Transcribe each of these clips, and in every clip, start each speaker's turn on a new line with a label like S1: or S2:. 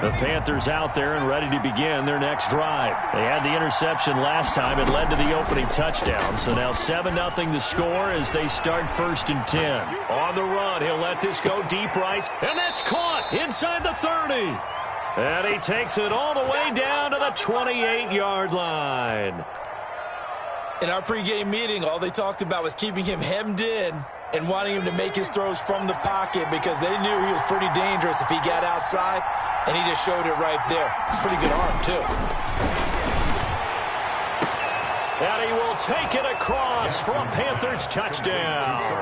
S1: The Panthers out there and ready to begin their next drive. They had the interception last time. It led to the opening touchdown. So now 7-0 the score as they start 1st and 10. On the run, he'll let this go deep right. And that's caught inside the 30. And he takes it all the way down to the 28-yard line.
S2: In our pregame meeting, all they talked about was keeping him hemmed in and wanting him to make his throws from the pocket because they knew he was pretty dangerous if he got outside. And he just showed it right there. Pretty good arm, too.
S1: And he will take it across for a Panthers touchdown.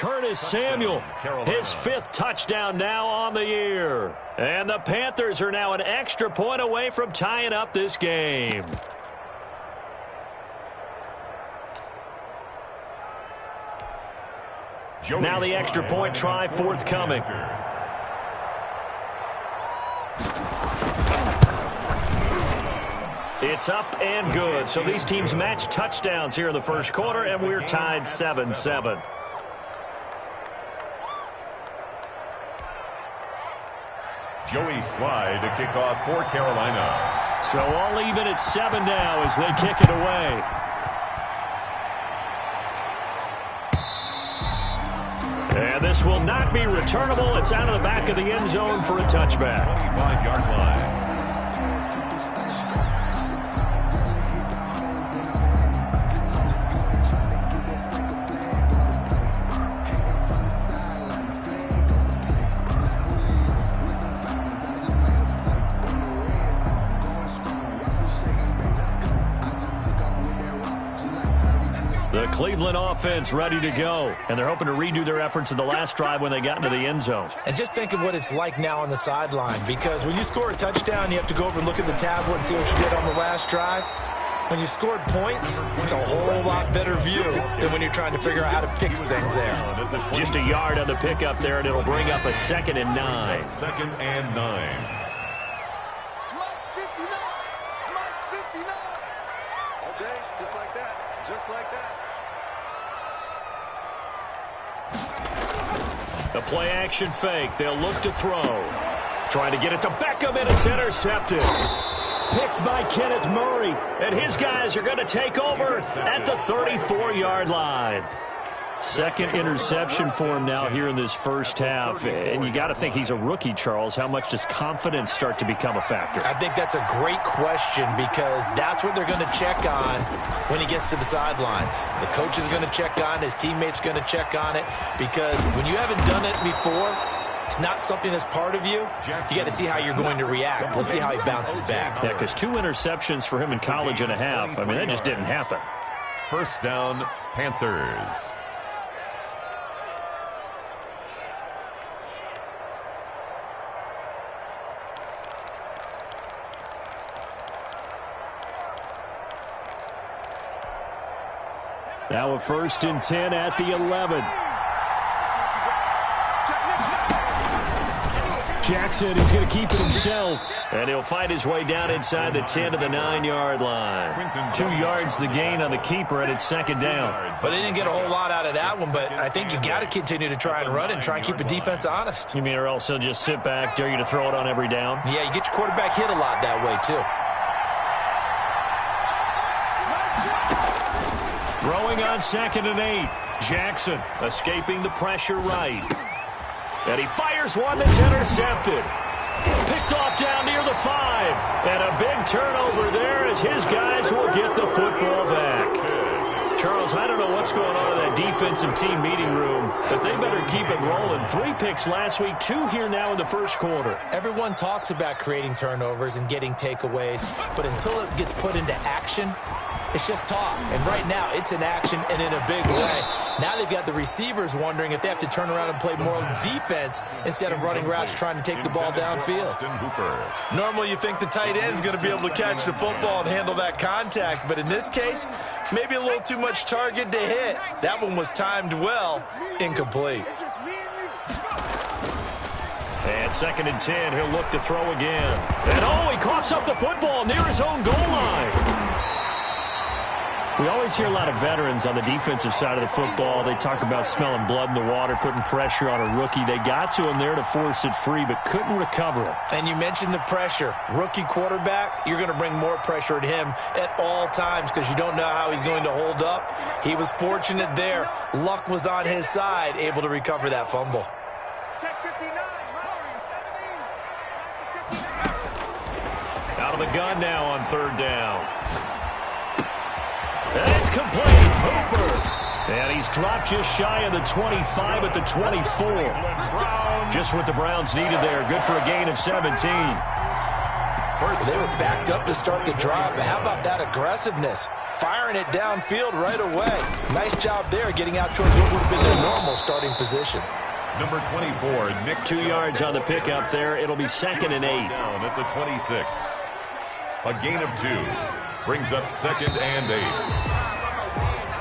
S1: Curtis Samuel, his 5th touchdown now on the year. And the Panthers are now an extra point away from tying up this game. Now the extra point try forthcoming. It's up and good. So these teams match touchdowns here in the first quarter, and we're tied 7-7.
S3: Joey Slye to kick off for Carolina.
S1: So all even at 7 now as they kick it away. And this will not be returnable. It's out of the back of the end zone for a touchback.
S3: 25-yard line.
S1: The Cleveland offense ready to go, and they're hoping to redo their efforts in the last drive when they got into the end zone.
S2: And just think of what it's like now on the sideline, because when you score a touchdown, you have to go over and look at the tablet and see what you did on the last drive. When you scored points, it's a whole lot better view than when you're trying to figure out how to fix things there.
S1: Just a yard on the pickup there, and it'll bring up a 2nd and 9.
S3: 2nd and 9.
S2: The
S1: play-action fake. They'll look to throw. Trying to get it to Beckham, and it's intercepted. Picked by Kenneth Murray. And his guys are going to take over at the 34-yard line. 2nd interception for him now here in this first half. And you got to think he's a rookie, Charles. How much does confidence start to become a factor?
S2: I think that's a great question, because that's what they're going to check on when he gets to the sidelines. The coach is going to check on, his teammates going to check on it, because when you haven't done it before, it's not something that's part of you. You got to see how you're going to react. We'll see how he bounces back.
S1: Yeah, because 2 interceptions for him in college and a half. I mean, that just didn't happen.
S3: First down, Panthers.
S1: Now a 1st and 10 at the 11. Jackson, he's going to keep it himself. And he'll fight his way down inside the 10 to the 9-yard line. 2 yards the gain on the keeper, and it's 2nd down.
S2: Well, they didn't get a whole lot out of that one, but I think you got to continue to try and run and try and keep the defense honest.
S1: You mean, or else he'll just sit back, dare you to throw it on every down?
S2: Yeah, you get your quarterback hit a lot that way, too.
S1: Throwing on 2nd and 8. Jackson escaping the pressure right. And he fires one that's intercepted. Picked off down near the 5. And a big turnover there as his guys will get the football back. Charles, I don't know what's going on in that defensive team meeting room, but they better keep it rolling. 3 picks last week, 2 here now in the first quarter.
S2: Everyone talks about creating turnovers and getting takeaways, but until it gets put into action, it's just talk. And right now, it's in action and in a big way. Now they've got the receivers wondering if they have to turn around and play more defense instead of running routes trying to take the ball downfield. Normally, you think the tight end's going to be able to catch the football and handle that contact. But in this case, maybe a little too much target to hit. That one was timed well. Incomplete.
S1: And 2nd and 10, he'll look to throw again. And he coughs up the football near his own goal line. We always hear a lot of veterans on the defensive side of the football. They talk about smelling blood in the water, putting pressure on a rookie. They got to him there to force it free, but couldn't recover it.
S2: And you mentioned the pressure. Rookie quarterback, you're going to bring more pressure at him at all times because you don't know how he's going to hold up. He was fortunate there. Luck was on his side, able to recover that fumble.
S1: Out of the gun now on 3rd down. And it's complete. Hooper. And he's dropped just shy of the 25 at the 24. Just what the Browns needed there. Good for a gain of 17.
S2: They were backed up to start the drive, but how about that aggressiveness? Firing it downfield right away. Nice job there getting out towards what would have been their normal starting position.
S3: Number 24, Nick.
S1: 2 yards on the pickup there. It'll be 2nd and 8.
S3: Down at the 26. A gain of 2 brings up 2nd and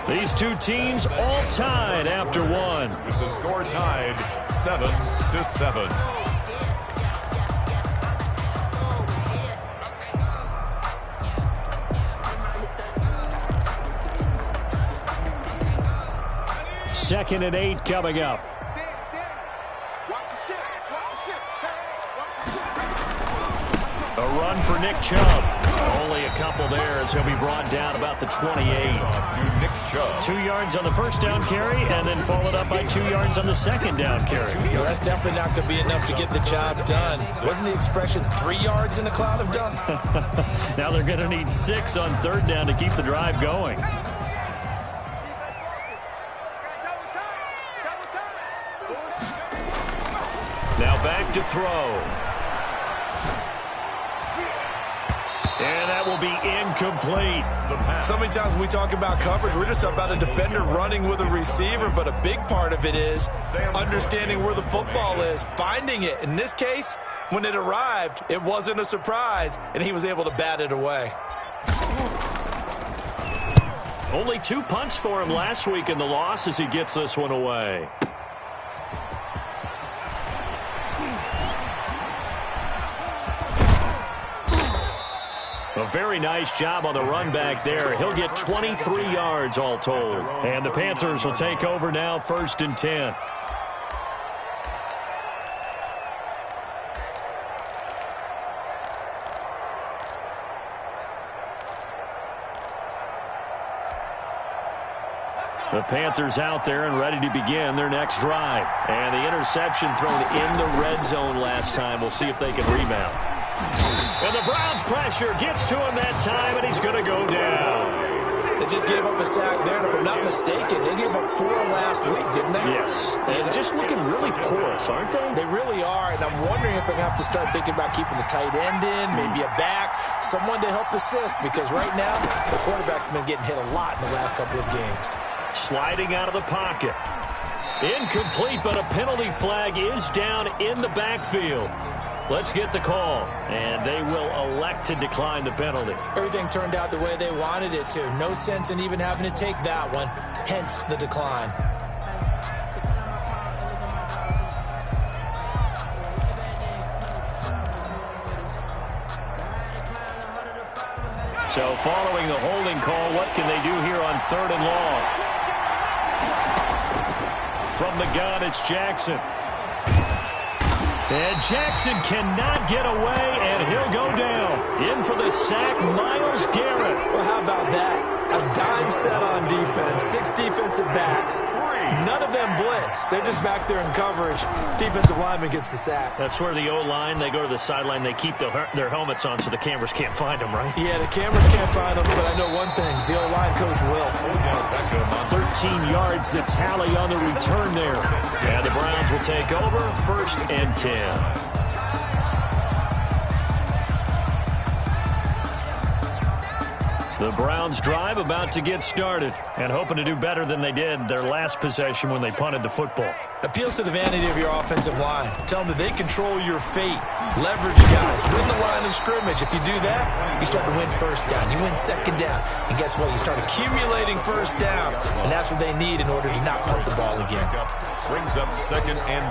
S3: 8.
S1: These two teams all tied after 1.
S3: With the score tied 7-7.
S1: Second and 8 coming up. A run for Nick Chubb. Only a couple there as he'll be brought down about the 28.
S3: To Nick Chubb.
S1: 2 yards on the first down carry and then followed up by 2 yards on the second down carry.
S2: Well, that's definitely not going to be enough to get the job done. Wasn't the expression 3 yards in a cloud of dust?
S1: Now they're going to need 6 on third down to keep the drive going. Now back to throw. And that will be incomplete.
S2: So many times when we talk about coverage, we're just about a defender running with a receiver, but a big part of it is understanding where the football is, finding it. In this case, when it arrived, it wasn't a surprise, and he was able to bat it away.
S1: Only 2 punts for him last week in the loss as he gets this one away. A very nice job on the run back there. He'll get 23 yards all told. And the Panthers will take over now, 1st and 10. The Panthers out there and ready to begin their next drive. And the interception thrown in the red zone last time. We'll see if they can rebound. And the Browns pressure gets to him that time, and he's going to go down.
S2: They just gave up a sack there, and if I'm not mistaken, they gave up 4 last week, didn't they?
S1: Yes. And just looking really porous, aren't they?
S2: They really are, and I'm wondering if they're going to have to start thinking about keeping the tight end in, maybe a back, someone to help assist, because right now, the quarterback's been getting hit a lot in the last couple of games.
S1: Sliding out of the pocket. Incomplete, but a penalty flag is down in the backfield. Let's get the call, and they will elect to decline the penalty. Everything turned out the way they wanted it to. No sense in even having to take that one, hence the decline. So following the holding call, what can they do here on 3rd and long? From the gun, it's Jackson. And Jackson cannot get away, and he'll go down. In for the sack, Myles Garrett. Well, how about that? A dime set on defense. 6 defensive backs. None of them blitz. They're just back there in coverage. Defensive lineman gets the sack. That's where the O-line, they go to the sideline, they keep their helmets on so the cameras can't find them, right? Yeah, the cameras can't find them, but I know one thing. The O-line coach will. 13 yards, the tally on the return there. And the Browns will take over, 1st and 10. The Browns drive about to get started and hoping to do better than they did their last possession when they punted the football. Appeal to the vanity of your offensive line. Tell them that they control your fate. Leverage guys. Win the line of scrimmage. If you do that, you start to win 1st down. You win 2nd down. And guess what? You start accumulating 1st downs. And that's what they need in order to not punt the ball again.
S3: Brings up 2nd and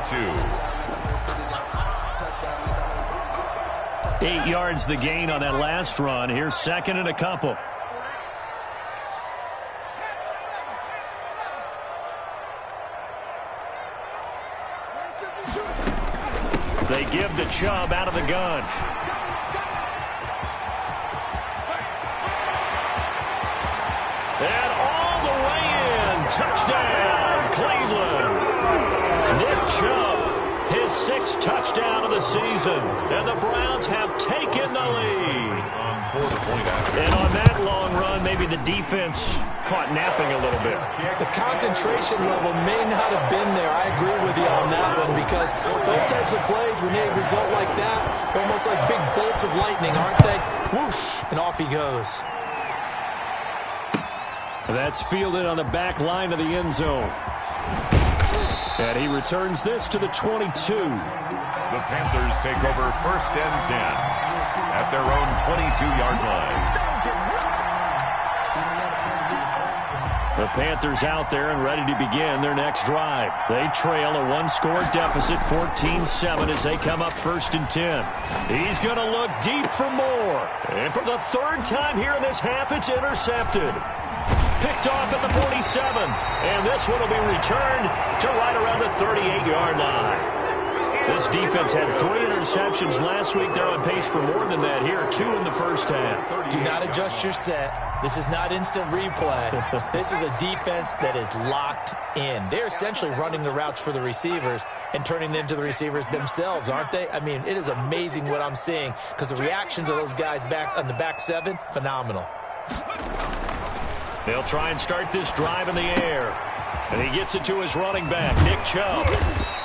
S3: 2.
S1: 8 yards the gain on that last run. Here's 2nd and a couple. They give the Chubb out of the gun. And all the way in. Touchdown, Cleveland. Nick Chubb, his 6th touchdown of the season. And the Browns have taken the lead. And on that long run, maybe the defense caught napping a little bit.
S2: The concentration level may not have been there. I agree with you on that one because those types explosive plays when they result like that, they're almost like big bolts of lightning, aren't they? Whoosh, and off he goes.
S1: That's fielded on the back line of the end zone. And he returns this to the 22.
S3: The Panthers take over 1st and 10 at their own 22-yard line.
S1: The Panthers out there and ready to begin their next drive. They trail a one-score deficit, 14-7, as they come up 1st and 10. He's going to look deep for more. And for the 3rd time here in this half, it's intercepted. Picked off at the 47. And this one will be returned to right around the 38-yard line. This defense had 3 interceptions last week. They're on pace for more than that here, 2 in the first half.
S2: Do not adjust your set. This is not instant replay. This is a defense that is locked in. They're essentially running the routes for the receivers and turning them into the receivers themselves, aren't they? I mean, it is amazing what I'm seeing because the reactions of those guys back on the back 7, phenomenal.
S1: They'll try and start this drive in the air. And he gets it to his running back, Nick Chubb.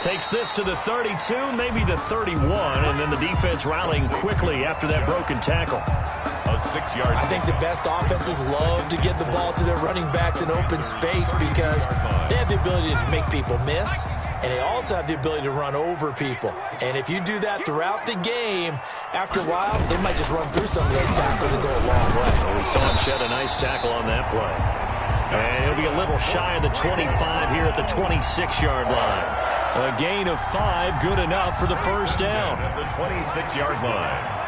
S1: Takes this to the 32, maybe the 31, and then the defense rallying quickly after that broken tackle.
S3: A 6-yard.
S2: I think the best offenses love to get the ball to their running backs in open space because they have the ability to make people miss, and they also have the ability to run over people. And if you do that throughout the game, after a while, they might just run through some of those tackles and go a long way.
S1: Well, we saw him shed a nice tackle on that play. And he'll be a little shy of the 25 here at the 26-yard line. A gain of 5, good enough for the first down.
S3: At the 26-yard line.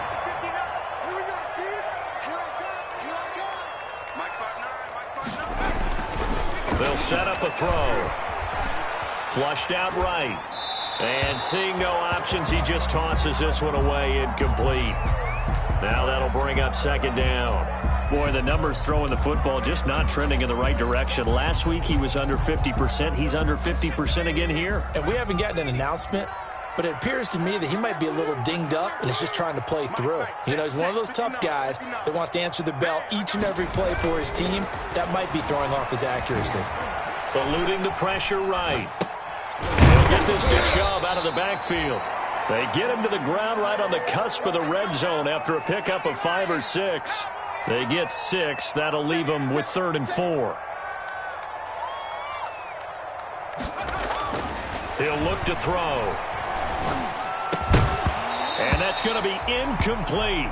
S1: They'll set up a throw. Flushed out right. And seeing no options, he just tosses this one away, incomplete. Now that'll bring up 2nd down. Boy, the numbers throwing the football just not trending in the right direction. Last week he was under 50%. He's under 50% again here.
S2: And we haven't gotten an announcement, but it appears to me that he might be a little dinged up and is just trying to play through. You know, he's one of those tough guys that wants to answer the bell each and every play for his team. That might be throwing off his accuracy.
S1: Eluding the pressure right. He'll get this to Chubb out of the backfield. They get him to the ground right on the cusp of the red zone after a pickup of 5 or 6. They get 6. That'll leave them with 3rd and 4. He'll look to throw. And that's going to be incomplete.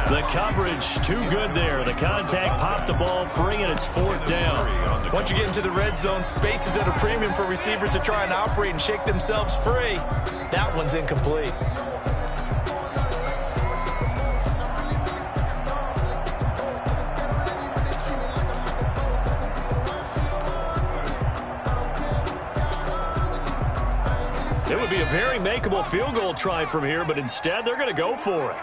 S1: The coverage too good there. The contact popped the ball free, and it's 4th down.
S2: Once you get into the red zone, space is at a premium for receivers to try and operate and shake themselves free. That one's incomplete.
S1: It would be a very makeable field goal try from here, but instead they're going to go for it.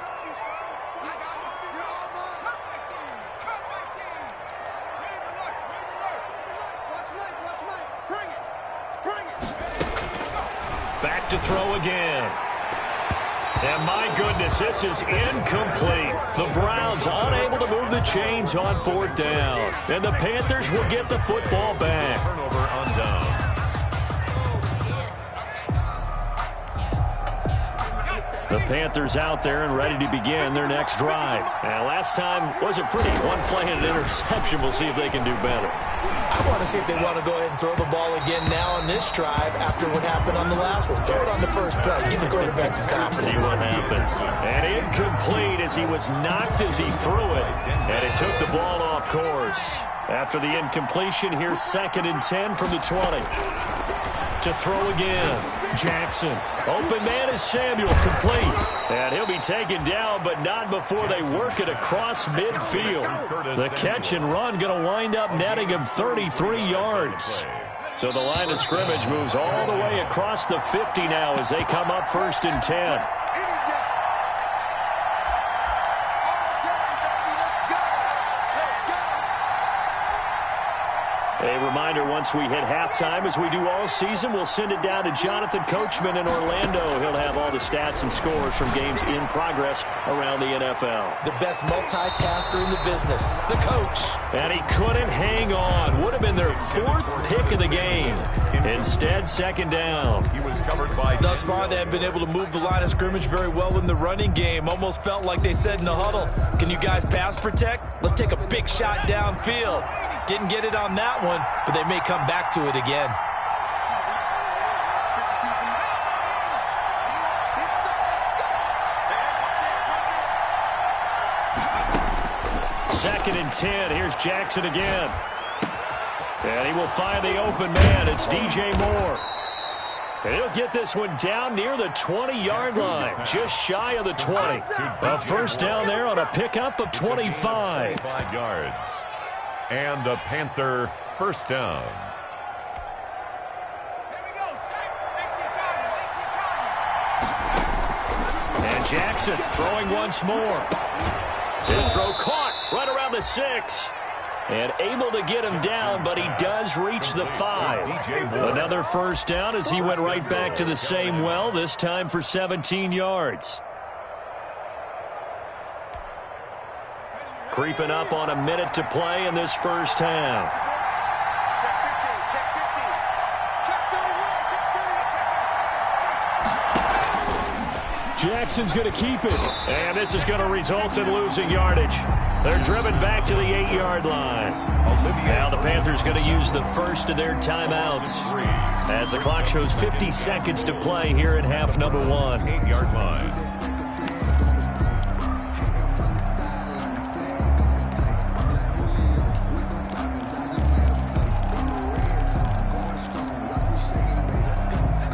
S1: Back to throw again. And my goodness, this is incomplete. The Browns unable to move the chains on 4th down. And the Panthers will get the football back.
S3: Turnover on down.
S1: The Panthers out there and ready to begin their next drive. And last time was a pretty one-play and an interception. We'll see if they can do better.
S2: I want to see if they want to go ahead and throw the ball again now on this drive after what happened on the last one. Throw it on the first play. Give the quarterback some confidence.
S1: See what happens. And incomplete as he was knocked as he threw it. And it took the ball off course. After the incompletion, here's 2nd and 10 from the 20. To throw again. Jackson. Open man is Samuel, complete. And he'll be taken down, but not before they work it across midfield. The catch and run going to wind up netting him 33 yards. So the line of scrimmage moves all the way across the 50 now as they come up 1st and 10. A reminder, once we hit halftime, as we do all season, we'll send it down to Jonathan Coachman in Orlando. He'll have all the stats and scores from games in progress around the NFL.
S2: The best multitasker in the business, the coach.
S1: And he couldn't hang on. Would have been their 4th pick of the game. Instead, 2nd down.
S3: He was covered by
S2: the Thus far, they have been able to move the line of scrimmage very well in the running game. Almost felt like they said in the huddle, can you guys pass protect? Let's take a big shot downfield. Didn't get it on that one, but they may come back to it again.
S1: Second and 10. Here's Jackson again. And he will find the open man. It's DJ Moore. And he'll get this one down near the 20-yard line, just shy of the 20. A first down there on a pickup of 25.
S3: 5 yards. And a Panther first down.
S1: And Jackson throwing once more. His throw caught right around the 6. And able to get him down, but he does reach the 5. Another first down as he went right back to the same well, this time for 17 yards. Creeping up on a minute to play in this first half. Jackson's going to keep it. And this is going to result in losing yardage. They're driven back to the 8-yard line. Now the Panthers going to use the first of their timeouts as the clock shows 50 seconds to play here in half number 1.
S3: 8-yard line.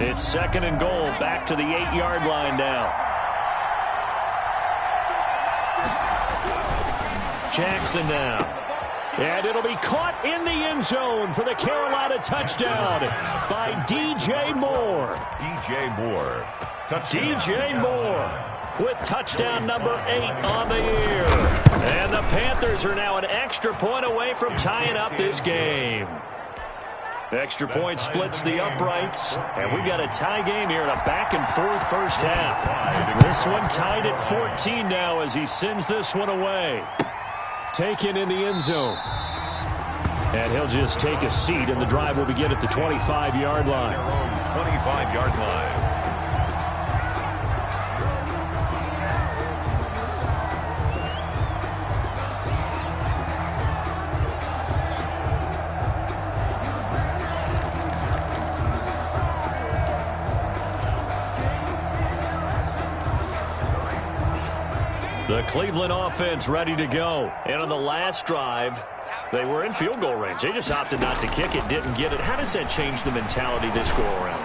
S1: It's second and goal, back to the 8-yard line now. Jackson now. And it'll be caught in the end zone for the Carolina touchdown by DJ Moore.
S3: DJ Moore. Touchdown.
S1: DJ Moore with touchdown number 8 on the year. And the Panthers are now an extra point away from tying up this game. Extra point splits the uprights, and we've got a tie game here in a back-and-forth first half. This one tied at 14 now as he sends this one away. Taken in the end zone. And he'll just take a seat, and the drive will begin at the 25-yard line.
S3: 25-yard line.
S1: The Cleveland offense ready to go. And on the last drive, they were in field goal range. They just opted not to kick it, didn't get it. How does that change the mentality this go around?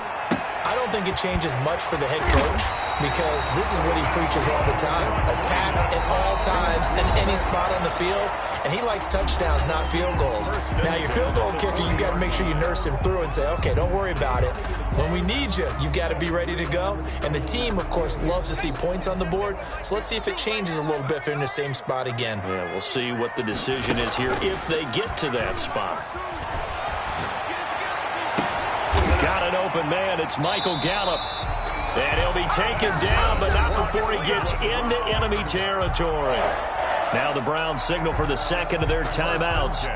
S2: I don't think it changes much for the head coach because this is what he preaches all the time. Attack at all times in any spot on the field, and he likes touchdowns, not field goals. Now, your field goal kicker, you got to make sure you nurse him through and say, okay, don't worry about it. When we need you, you've got to be ready to go. And the team, of course, loves to see points on the board. So let's see if it changes a little bit if they're in the same spot again.
S1: Yeah, we'll see what the decision is here if they get to that spot. Got an open man. It's Michael Gallup. And he'll be taken down, but not before he gets into enemy territory. Now the Browns signal for the second of their timeouts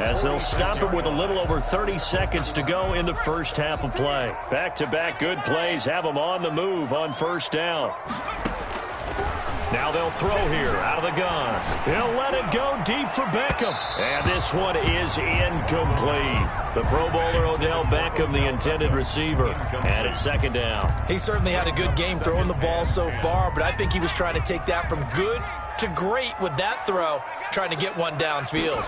S1: as they'll stop it with a little over 30 seconds to go in the first half of play. Back-to-back good plays have them on the move on first down. Now they'll throw here out of the gun. He'll let it go deep for Beckham. And this one is incomplete. The Pro Bowler Odell Beckham, the intended receiver. And it's second down.
S2: He certainly had a good game throwing the ball so far, but I think he was trying to take that from good to great with that throw, trying to get one downfield.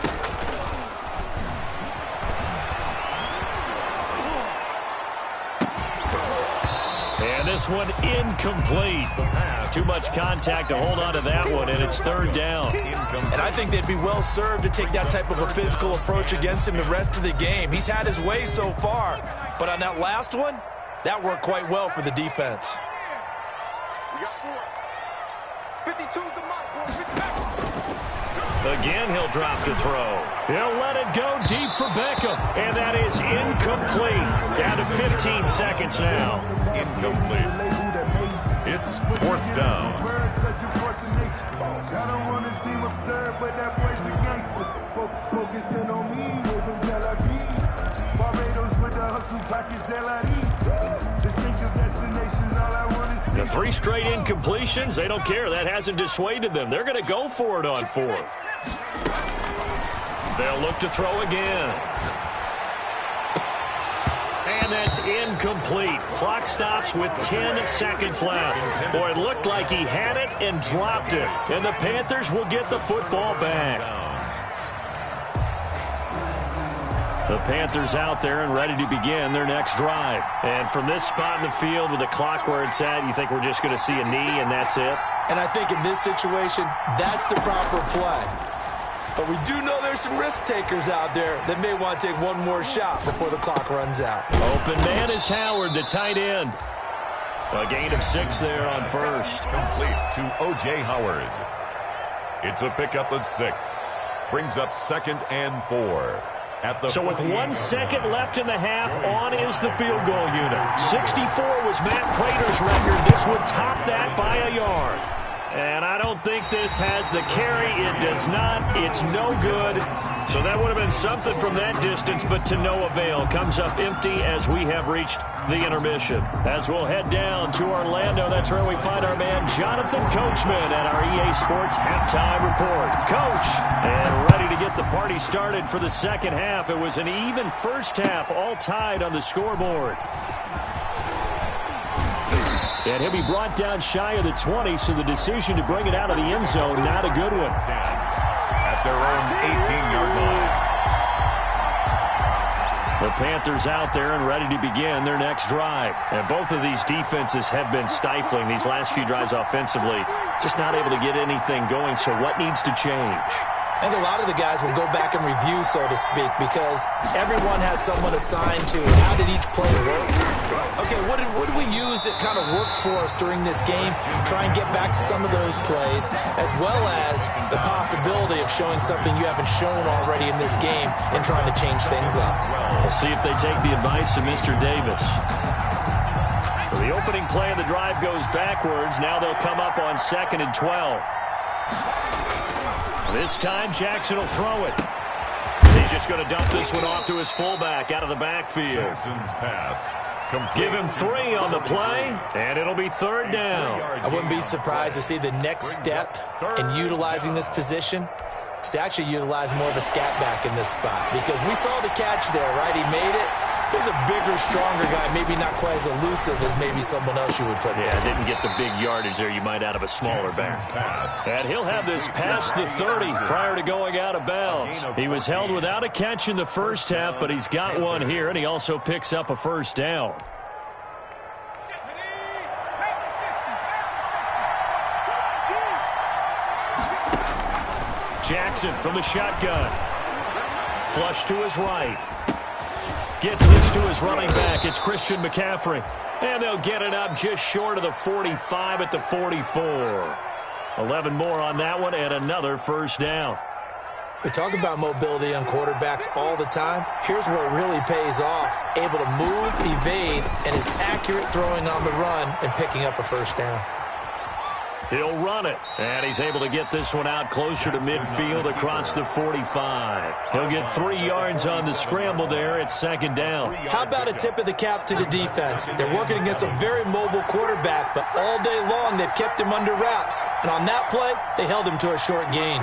S1: And this one incomplete. Too much contact to hold on to that one, and it's third down.
S2: And I think they'd be well served to take that type of a physical approach against him the rest of the game. He's had his way so far, but on that last one, that worked quite well for the defense.
S1: Again, he'll drop the throw. He'll let it go deep for Beckham, and that is incomplete. Down to 15 seconds now.
S3: Incomplete. It's fourth down.
S4: I don't want to seem absurd, but that boy's a gangster. Focusing on me, way from Tel Aviv. Barbados with the hustle, pockets LID. Distinctive destination
S1: 3 straight incompletions. They don't care. That hasn't dissuaded them. They're going to go for it on 4th. They'll look to throw again. And that's incomplete. Clock stops with 10 seconds left. Boy, it looked like he had it and dropped it. And the Panthers will get the football back. The Panthers out there and ready to begin their next drive. And from this spot in the field with the clock where it's at, you think we're just going to see a knee and that's it?
S2: And I think in this situation, that's the proper play. But we do know there's some risk takers out there that may want to take one more shot before the clock runs out.
S1: Open man is Howard, the tight end. A gain of 6 there on first.
S3: Complete to O.J. Howard. It's a pickup of 6. Brings up 2nd and 4.
S1: So with 1 second left in the half, on is the field goal unit. 64 was Matt Prater's record. This would top that by a yard. And I don't think this has the carry. It does not. It's no good. So that would have been something from that distance, but to no avail. Comes up empty as we have reached the intermission. As we'll head down to Orlando, that's where we find our man Jonathan Coachman at our EA Sports Halftime Report. Coach, and ready to get the party started for the second half. It was an even first half, all tied on the scoreboard. And he'll be brought down shy of the 20, so the decision to bring it out of the end zone, not a good one.
S3: At their own 18-yard line.
S1: The Panthers out there and ready to begin their next drive. And both of these defenses have been stifling these last few drives offensively. Just not able to get anything going, so what needs to change?
S2: I think a lot of the guys will go back and review, so to speak, because everyone has someone assigned to how did each play work. Okay, what did we use that kind of worked for us during this game? Try and get back to some of those plays, as well as the possibility of showing something you haven't shown already in this game and trying to change things up.
S1: We'll see if they take the advice of Mr. Davis. So the opening play of the drive goes backwards. Now they'll come up on 2nd and 12. This time, Jackson will throw it. He's just going to dump this one off to his fullback out of the backfield.
S3: Jackson's pass.
S1: Give him 3 on the play, and it'll be 3rd down.
S2: I wouldn't be surprised to see the next step in utilizing this position is to actually utilize more of a scat back in this spot, because we saw the catch there, right? He made it. He's a bigger, stronger guy, maybe not quite as elusive as maybe someone else you would put there.
S1: Yeah, didn't get the big yardage there you might out of a smaller back. And he'll have this past the 30 prior to going out of bounds. He was held without a catch in the first half, but he's got one here, and he also picks up a first down. Jackson from the shotgun. Flush to his right. Gets this to his running back. It's Christian McCaffrey. And they'll get it up just short of the 45 at the 44. 11 more on that one and another first down.
S2: We talk about mobility on quarterbacks all the time. Here's where it really pays off. Able to move, evade, and is accurate throwing on the run and picking up a first down.
S1: He'll run it, and he's able to get this one out closer to midfield across the 45. He'll get 3 yards on the scramble there at 2nd down.
S2: How about a tip of the cap to the defense? They're working against a very mobile quarterback, but all day long they've kept him under wraps. And on that play, they held him to a short gain.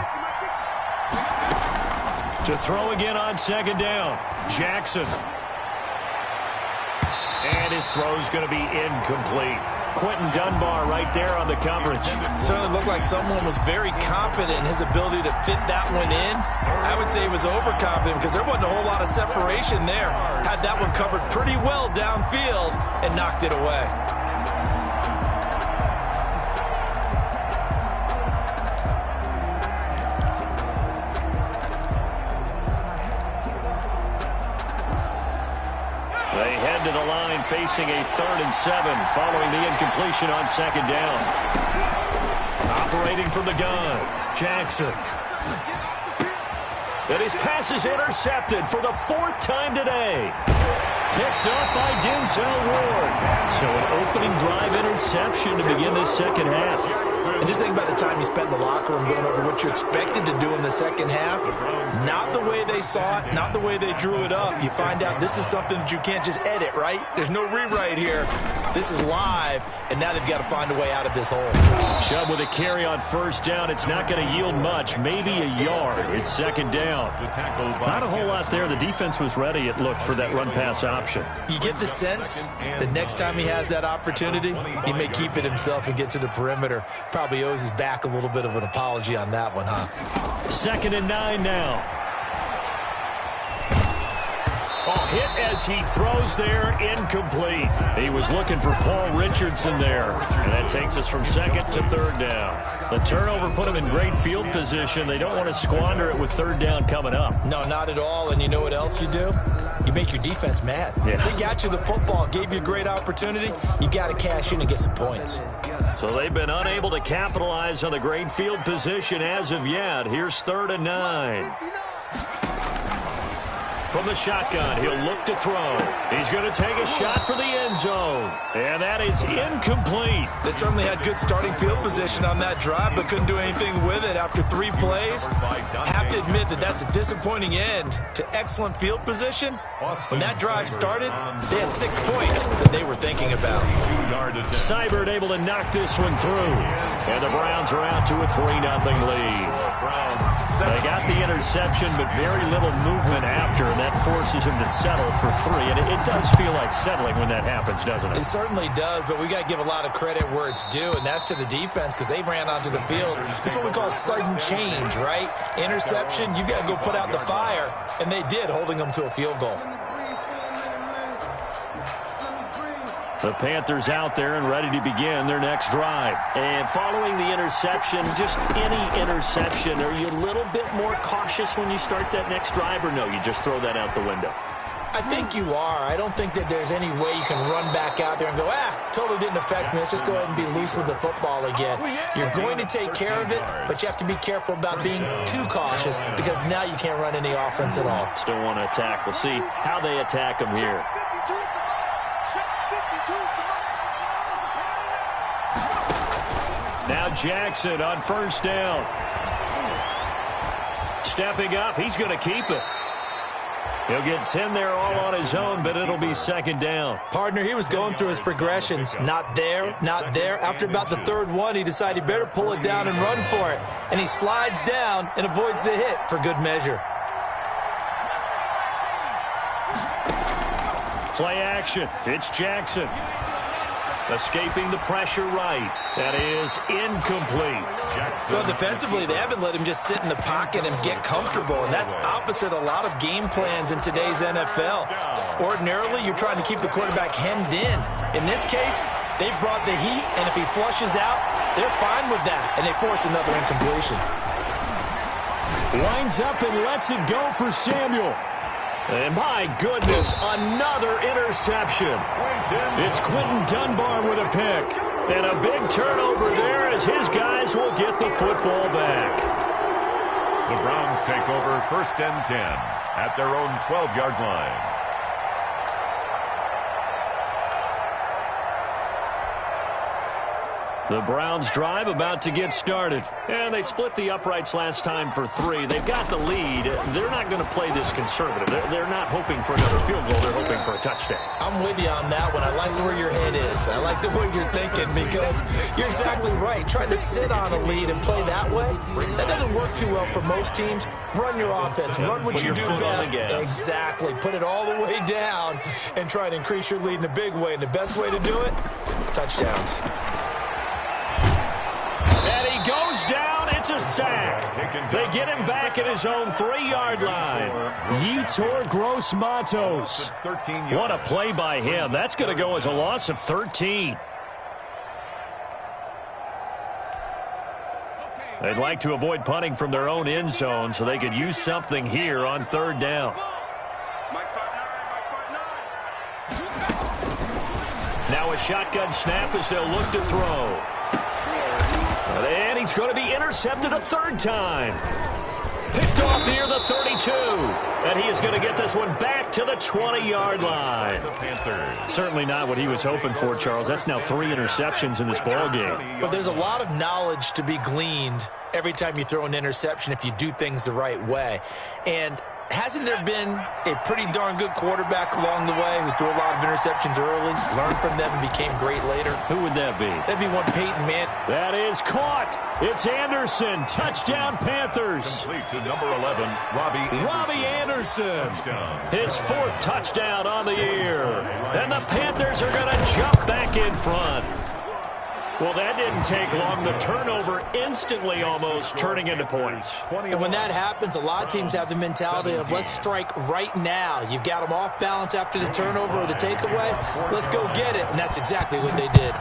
S1: To throw again on 2nd down, Jackson. And his throw's going to be incomplete. Quentin Dunbar right there on the coverage.
S2: Certainly looked like someone was very confident in his ability to fit that one in. I would say he was overconfident because there wasn't a whole lot of separation there. Had that one covered pretty well downfield and knocked it away.
S1: They head to the line facing a 3rd and 7 following the incompletion on 2nd down. Operating from the gun, Jackson. And his pass is intercepted for the 4th time today. Picked up by Denzel Ward. So an opening drive interception to begin this second half.
S2: And just think about the time you spent in the locker room going over what you expected to do in the second half. Not the way they saw it, not the way they drew it up. You find out this is something that you can't just edit, right? There's no rewrite here. This is live, and now they've got to find a way out of this hole.
S1: Chubb with a carry on first down. It's not going to yield much, maybe a yard. It's second down. Not a whole lot there. The defense was ready, it looked, for that run-pass option.
S2: You get the sense that next time he has that opportunity, he may keep it himself and get to the perimeter. Probably owes his back a little bit of an apology on that one, huh?
S1: 2nd and 9 now. Oh, hit as he throws there, incomplete. He was looking for Paul Richardson there. And that takes us from 2nd to 3rd down. The turnover put him in great field position. They don't want to squander it with 3rd down coming up.
S2: No, not at all. And you know what else you do? You make your defense mad.
S1: Yeah.
S2: They got you the football, gave you a great opportunity. You got to cash in and get some points.
S1: So they've been unable to capitalize on the great field position as of yet. Here's 3rd and 9. From the shotgun, he'll look to throw. He's going to take a shot for the end zone. And that is incomplete.
S2: They certainly had good starting field position on that drive, but couldn't do anything with it after 3 plays. Have to admit that that's a disappointing end to excellent field position. When that drive started, they had 6 points that they were thinking about.
S1: Seibert able to knock this one through. And the Browns are out to a 3-0 lead. They got the interception, but very little movement after, and that forces him to settle for 3. And it does feel like settling when that happens, doesn't it?
S2: It certainly does, but we got to give a lot of credit where it's due, and that's to the defense because they ran onto the field. This is what we call sudden change, right? Interception, you got to go put out the fire, and they did, holding them to a field goal.
S1: The Panthers out there and ready to begin their next drive. And following the interception, just any interception, are you a little bit more cautious when you start that next drive, or no, you just throw that out the window?
S2: I think you are. I don't think that there's any way you can run back out there and go, totally didn't affect me. Let's just go ahead and be loose with the football again. You're going to take care of it, but you have to be careful about being too cautious because now you can't run any offense at all.
S1: Still want to attack. We'll see how they attack them here. Now Jackson on first down. Stepping up, he's going to keep it. He'll get 10 there all on his own, but it'll be 2nd down.
S2: Partner, he was going through his progressions. Not there, not there. After about the 3rd one, he decided he better pull it down and run for it. And he slides down and avoids the hit for good measure.
S1: Play action. It's Jackson. Escaping the pressure right. That is incomplete.
S2: Well, defensively, they haven't let him just sit in the pocket and get comfortable, and that's opposite a lot of game plans in today's NFL. Ordinarily, you're trying to keep the quarterback hemmed in. In this case, they've brought the heat, and if he flushes out, they're fine with that, and they force another incompletion.
S1: Winds up and lets it go for Samuel. And my goodness, another interception. It's Quentin Dunbar with a pick. And a big turnover there as his guys will get the football back.
S3: The Browns take over 1st and 10 at their own 12-yard line.
S1: The Browns drive about to get started. And they split the uprights last time for 3. They've got the lead. They're not going to play this conservative. They're not hoping for another field goal. They're hoping for a touchdown.
S2: I'm with you on that one. I like where your head is. I like the way you're thinking because you're exactly right. Trying to sit on a lead and play that way, that doesn't work too well for most teams. Run your offense. Run what you do best. Exactly. Put it all the way down and try to increase your lead in a big way. And the best way to do it, touchdowns.
S1: And he goes down. It's a sack. They get him back at his own 3-yard line. Yetur Gross-Matos. What a play by him. That's going to go as a loss of 13. They'd like to avoid punting from their own end zone so they could use something here on 3rd down. Now a shotgun snap as they'll look to throw. And he's going to be intercepted a 3rd time. Picked off near the 32. And he is going to get this one back to the 20-yard line. Certainly not what he was hoping for, Charles. That's now 3 interceptions in this ballgame.
S2: But there's a lot of knowledge to be gleaned every time you throw an interception if you do things the right way. And Hasn't there been a pretty darn good quarterback along the way who threw a lot of interceptions early, learned from them, and became great later?
S1: Who would that be?
S2: That'd be one Peyton Manning.
S1: That is caught. It's Anderson. Touchdown, Panthers.
S3: Complete to number 11,
S1: Robbie Anderson.
S3: Touchdown.
S1: His 4th touchdown on the year. And the Panthers are going to jump back in front. Well, that didn't take long. The turnover instantly almost turning into points.
S2: And when that happens, a lot of teams have the mentality of let's strike right now. You've got them off balance after the turnover or the takeaway. Let's go get it. And that's exactly what they did.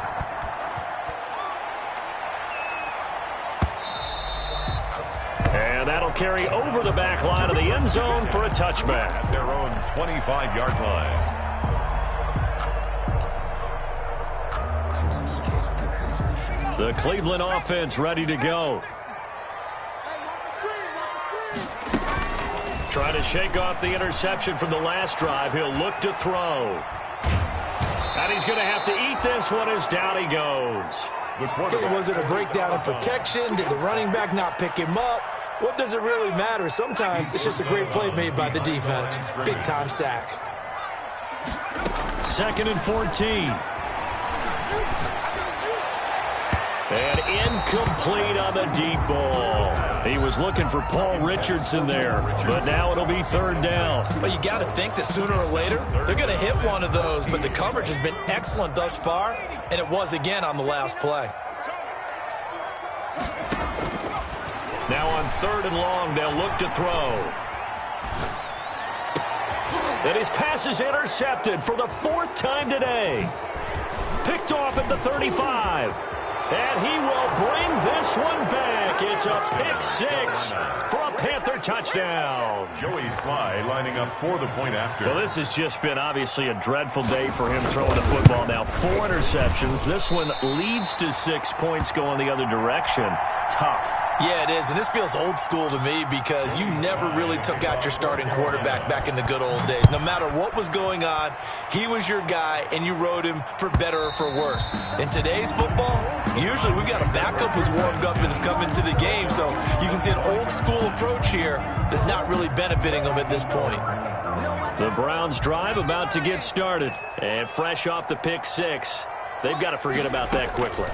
S1: And that'll carry over the back line of the end zone for a touchback.
S3: At their own 25-yard line.
S1: The Cleveland offense ready to go. Trying to shake off the interception from the last drive. He'll look to throw. And he's going to have to eat this one as down he goes.
S2: Was it a breakdown in protection? Did the running back not pick him up? What does it really matter? Sometimes it's just a great play made by the defense. Big-time sack.
S1: 2nd and 14. And incomplete on the deep ball. He was looking for Paul Richardson there, but now it'll be 3rd down.
S2: Well, you got to think that sooner or later they're going to hit one of those, but the coverage has been excellent thus far, and it was again on the last play.
S1: Now on 3rd and long, they'll look to throw. And his pass is intercepted for the 4th time today. Picked off at the 35. And he will bring this one back. It's a pick 6 for a Panther touchdown.
S3: Joey Sly lining up for the point after.
S1: Well, this has just been obviously a dreadful day for him throwing the football. Now 4 interceptions. This one leads to 6 points going the other direction. Tough.
S2: Yeah, it is, and this feels old school to me because you never really took out your starting quarterback back in the good old days. No matter what was going on, he was your guy, and you rode him for better or for worse. In today's football, usually we've got a backup who's warmed up and is coming to the game, so you can see an old school approach here that's not really benefiting them at this point.
S1: The Browns drive about to get started, and fresh off the pick 6, they've got to forget about that quickly.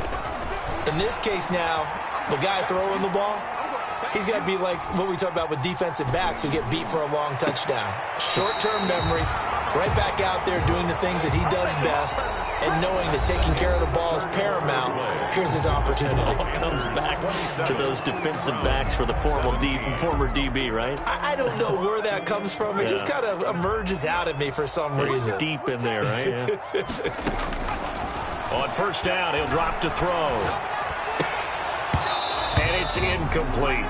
S2: In this case now, the guy throwing the ball, he's got to be like what we talk about with defensive backs who get beat for a long touchdown. Short-term memory, right back out there doing the things that he does best, and knowing that taking care of the ball is paramount. Here's his opportunity.
S1: It all comes back to those defensive backs for the former DB, right?
S2: I don't know where that comes from. It just kind of emerges out of me for some reason.
S1: It's deep in there, right? Yeah. On 1st down, he'll drop to throw. And it's incomplete.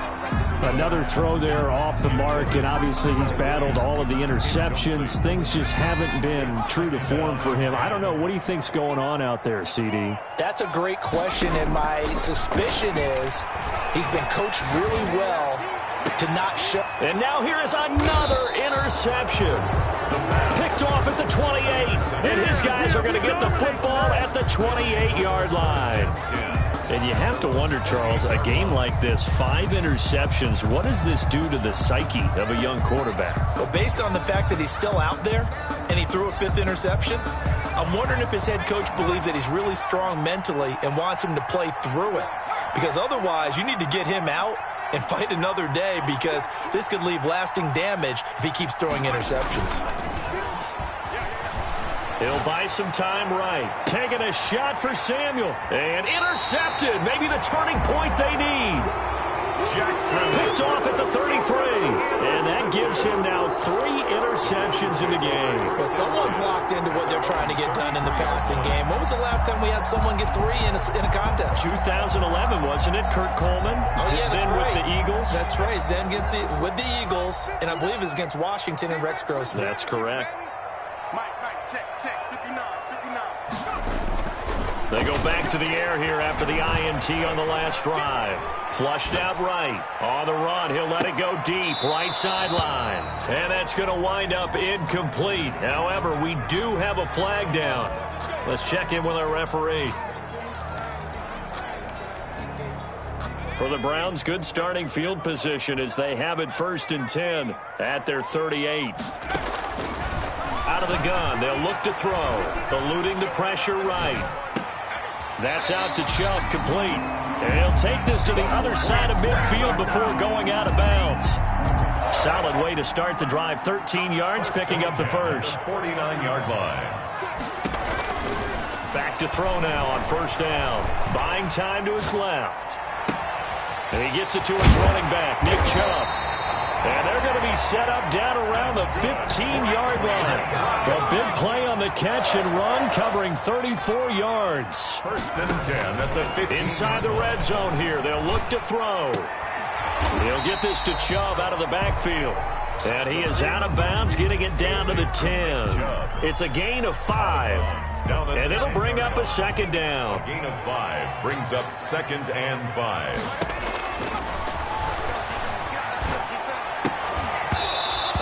S5: Another throw there off the mark, and obviously he's battled all of the interceptions. Things just haven't been true to form for him. I don't know. What do you think's going on out there, CD?
S2: That's a great question, and my suspicion is he's been coached really well to not show.
S1: And now here is another interception. Picked off at the 28, and his guys are going to get the football at the 28-yard line. And you have to wonder, Charles, a game like this, 5 interceptions, what does this do to the psyche of a young quarterback?
S2: Well, based on the fact that he's still out there and he threw a 5th interception, I'm wondering if his head coach believes that he's really strong mentally and wants him to play through it. Because otherwise, you need to get him out and fight another day, because this could leave lasting damage if he keeps throwing interceptions.
S1: He'll buy some time right. Taking a shot for Samuel. And intercepted. Maybe the turning point they need. Picked off at the 33. And that gives him now 3 interceptions in the game.
S2: Well, someone's locked into what they're trying to get done in the passing game. When was the last time we had someone get 3 in a contest?
S1: 2011, wasn't it? Kurt Coleman.
S2: Oh, yeah, that's
S1: then
S2: right.
S1: With the Eagles. That's
S2: right. Then with the Eagles, and I believe it's against Washington and Rex Grossman.
S1: That's correct. They go back to the air here after the INT on the last drive. Flushed out right. On the run, he'll let it go deep. Right sideline. And that's going to wind up incomplete. However, we do have a flag down. Let's check in with our referee. For the Browns, good starting field position as they have it 1st and 10 at their 38. Out of the gun, they'll look to throw. Eluding the pressure right. That's out to Chubb, complete. And he'll take this to the other side of midfield before going out of bounds. Solid way to start the drive. 13 yards, picking up the first.
S3: 49-yard line.
S1: Back to throw now on 1st down. Buying time to his left. And he gets it to his running back, Nick Chubb. And they're going to be set up down around the 15-yard line. A big play on the catch and run, covering 34 yards.
S3: 1st and 10 at the 15.
S1: Inside the red zone here, they'll look to throw. He'll get this to Chubb out of the backfield. And he is out of bounds, getting it down to the 10. It's a gain of 5. And it'll bring up a 2nd down.
S3: A gain of 5 brings up 2nd and 5.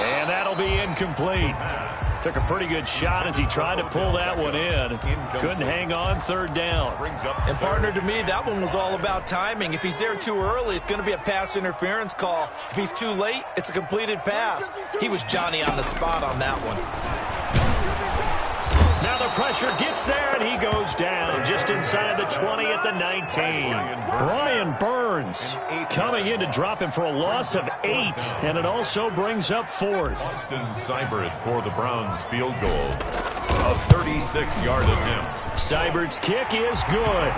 S1: And that'll be incomplete. Took a pretty good shot as he tried to pull that one in. Couldn't hang on, 3rd down.
S2: And partner, to me, that one was all about timing. If he's there too early, it's going to be a pass interference call. If he's too late, it's a completed pass. He was Johnny on the spot on that one.
S1: Now the pressure gets there, and he goes down just inside the 20 at the 19. Brian Burns coming in to drop him for a loss of 8, and it also brings up 4th.
S3: Austin Seibert for the Browns field goal. A 36-yard attempt.
S1: Seibert's kick is good,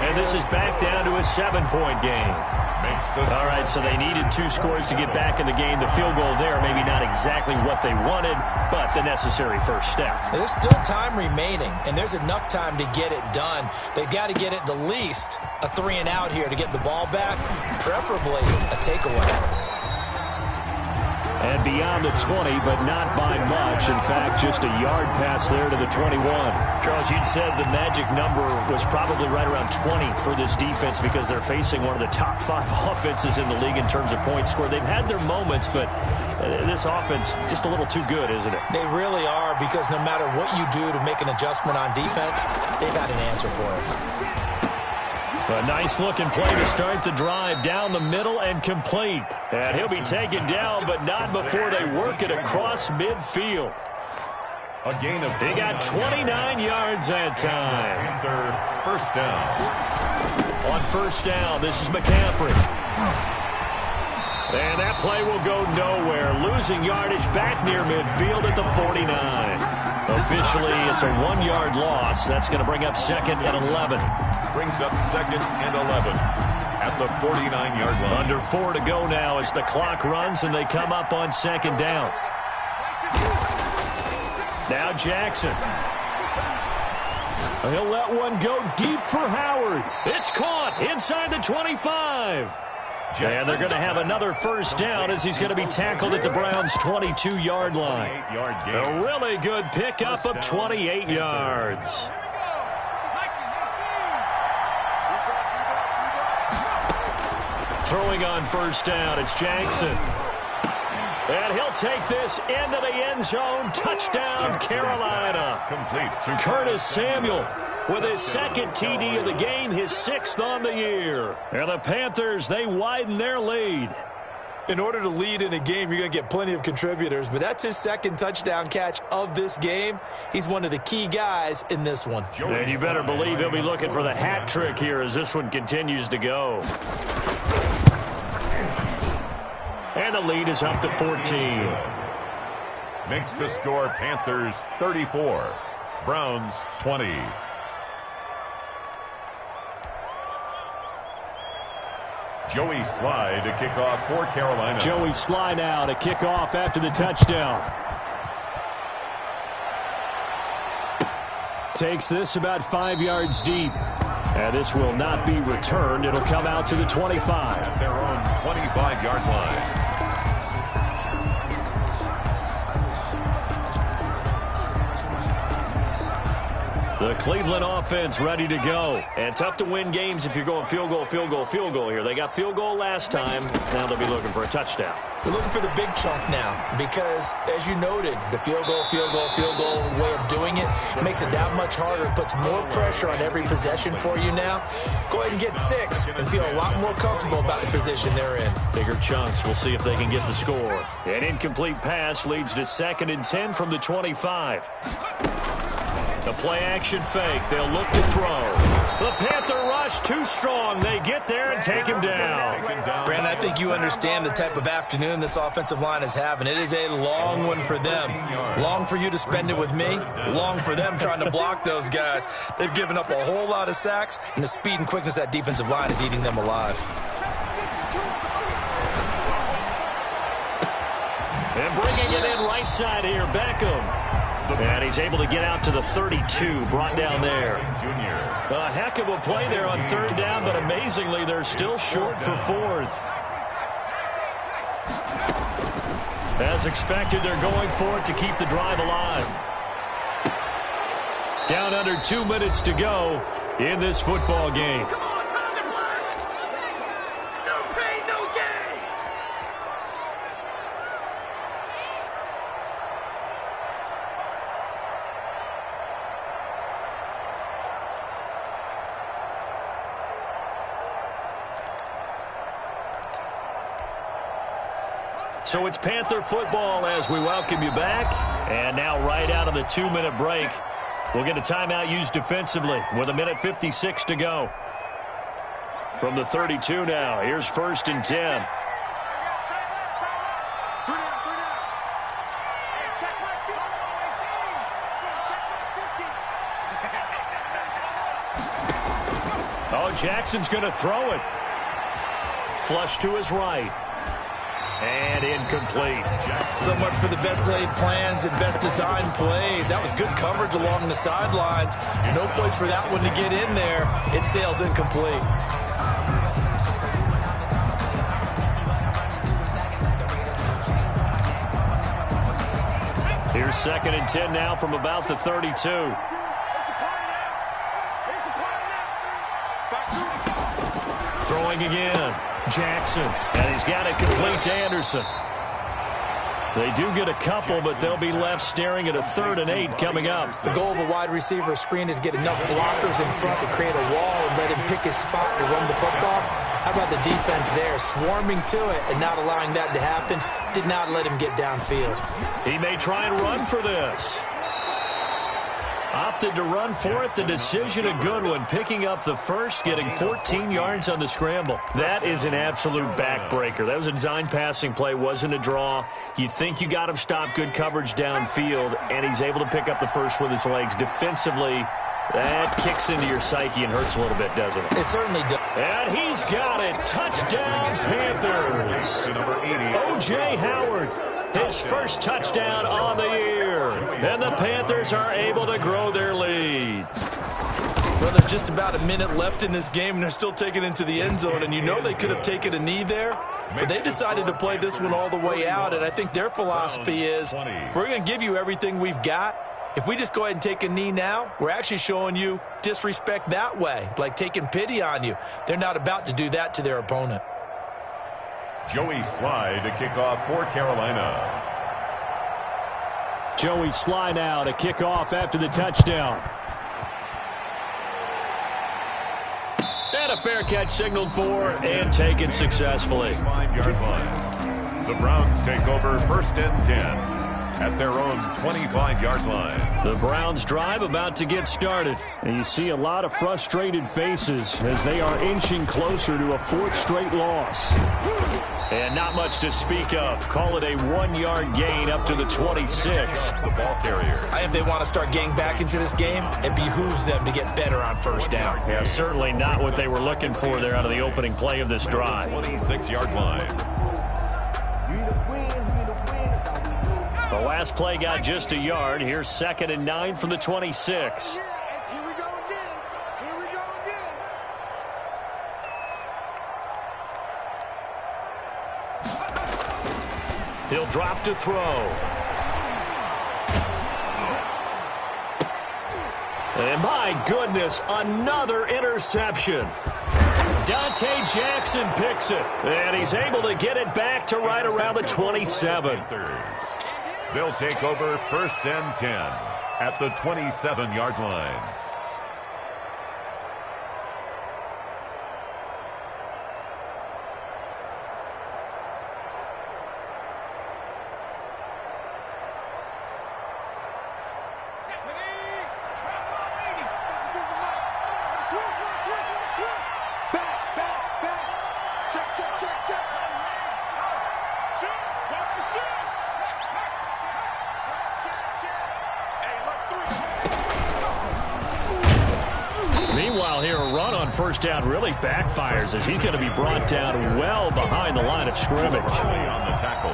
S1: and this is back down to a 7-point game. All right, so they needed 2 scores to get back in the game. The field goal there, maybe not exactly what they wanted, but the necessary first step.
S2: There's still time remaining, and there's enough time to get it done. They've got to get it the least a 3-and-out here to get the ball back, preferably a takeaway.
S5: And beyond the 20, but not by much. In fact, just a yard pass there to the 21.
S1: Charles, you'd said the magic number was probably right around 20 for this defense because they're facing one of the top 5 offenses in the league in terms of points scored. They've had their moments, but this offense just a little too good, isn't it?
S2: They really are, because no matter what you do to make an adjustment on defense, they've got an answer for it.
S1: A nice-looking play to start the drive down the middle and complete. And he'll be taken down, but not before they work it across midfield.
S3: A gain of
S1: They got 29 yards that time.
S3: Panther 1st down.
S1: On 1st down, this is McCaffrey. And that play will go nowhere. Losing yardage back near midfield at the 49. Officially, it's a 1-yard loss. That's going to bring up 2nd and 11.
S3: Brings up 2nd and 11 at the 49-yard line.
S1: Under 4 to go now as the clock runs and they come up on 2nd down. Now Jackson. He'll let one go deep for Howard. It's caught inside the 25. And they're going to have another 1st down as he's going to be tackled at the Browns' 22-yard line. A really good pickup of 28 yards. Throwing on 1st down, it's Jackson. And he'll take this into the end zone. Touchdown, Carolina.
S3: Complete.
S1: Curtis Samuel with his 2nd TD of the game, his 6th on the year. And the Panthers, they widen their lead.
S2: In order to lead in a game, you're going to get plenty of contributors, but that's his 2nd touchdown catch of this game. He's one of the key guys in this one.
S1: And you better believe he'll be looking for the hat trick here as this one continues to go. And the lead is up to 14.
S3: Makes the score Panthers 34, Browns 20. Joey Sly to kick off for Carolina.
S5: Joey Sly now to kick off after the touchdown. Takes this about 5 yards deep. And this will not be returned. It'll come out to the 25.
S3: At their own 25-yard line.
S1: The Cleveland offense ready to go. And tough to win games if you're going field goal, field goal, field goal here. They got field goal last time. Now they'll be looking for a touchdown.
S2: They're looking for the big chunk now because, as you noted, the field goal way of doing it makes it that much harder. It puts more pressure on every possession for you now. Go ahead and get 6 and feel a lot more comfortable about the position they're in.
S1: Bigger chunks. We'll see if they can get the score. An incomplete pass leads to 2nd and 10 from the 25. The play-action fake. They'll look to throw. The Panther rush too strong. They get there and take him down.
S2: Brandon, I think you understand the type of afternoon this offensive line is having. It is a long one for them. Long for you to spend it with me. Long for them trying to block those guys. They've given up a whole lot of sacks, and the speed and quickness of that defensive line is eating them alive.
S1: And bringing it in right side here, Beckham. And he's able to get out to the 32, brought down there. A heck of a play there on 3rd down, but amazingly, they're still short for 4th. As expected, they're going for it to keep the drive alive. Down under 2 minutes to go in this football game. So it's Panther football as we welcome you back. And now right out of the 2-minute break, we'll get a timeout used defensively with 1:56 to go. From the 32 now, here's 1st and 10. Oh, Jackson's going to throw it. Flush to his right. And incomplete.
S2: So much for the best laid plans and best designed plays. That was good coverage along the sidelines. No place for that one to get in there. It sails incomplete.
S1: Here's 2nd and 10 now from about the 32. Throwing again. Jackson, and he's got it complete to Anderson. They do get a couple, but they'll be left staring at a 3rd and 8 coming up.
S2: The goal of a wide receiver screen is get enough blockers in front to create a wall and let him pick his spot to run the football. How about the defense there, swarming to it and not allowing that to happen? Did not let him get downfield.
S1: He may try and run for this. Opted to run for it. The decision a good one. Picking up the first, getting 14 yards on the scramble. That is an absolute backbreaker. That was a design passing play. Wasn't a draw. You think you got him stopped. Good coverage downfield. And he's able to pick up the first with his legs. Defensively, that kicks into your psyche and hurts a little bit, doesn't it?
S2: It certainly does.
S1: And he's got it. Touchdown, Panthers. O.J. Howard. His first touchdown on the year. And the Panthers are able to grow their lead.
S2: Well, there's just about a minute left in this game, and they're still taking it into the end zone. And you know they could have taken a knee there, but they decided to play this one all the way out. And I think their philosophy is, we're going to give you everything we've got. If we just go ahead and take a knee now, we're actually showing you disrespect that way, like taking pity on you. They're not about to do that to their opponent.
S3: Joey Sly to kick off for Carolina.
S5: Joey Sly now to kick off after the touchdown.
S1: And a fair catch signaled for and taken successfully.
S3: 5-yard line. The Browns take over 1st and 10 at their own 25-yard line.
S1: The Browns drive about to get started.
S5: And you see a lot of frustrated faces as they are inching closer to a 4th straight loss.
S1: And not much to speak of. Call it a 1-yard gain up to the 26.
S3: The ball carrier.
S2: If they want to start getting back into this game, it behooves them to get better on 1st down.
S1: Yeah, certainly not what they were looking for there out of the opening play of this drive.
S3: 26-yard line.
S1: The last play got just a yard. Here's 2nd and 9 from the 26. He'll drop to throw. And my goodness, another interception. Dante Jackson picks it, and he's able to get it back to right around the 27.
S3: They'll take over 1st and 10 at the 27-yard line.
S1: Meanwhile, here a run on 1st down really backfires as he's going to be brought down well behind the line of scrimmage.
S3: On the tackle.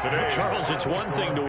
S3: Today,
S1: Charles, it's one thing to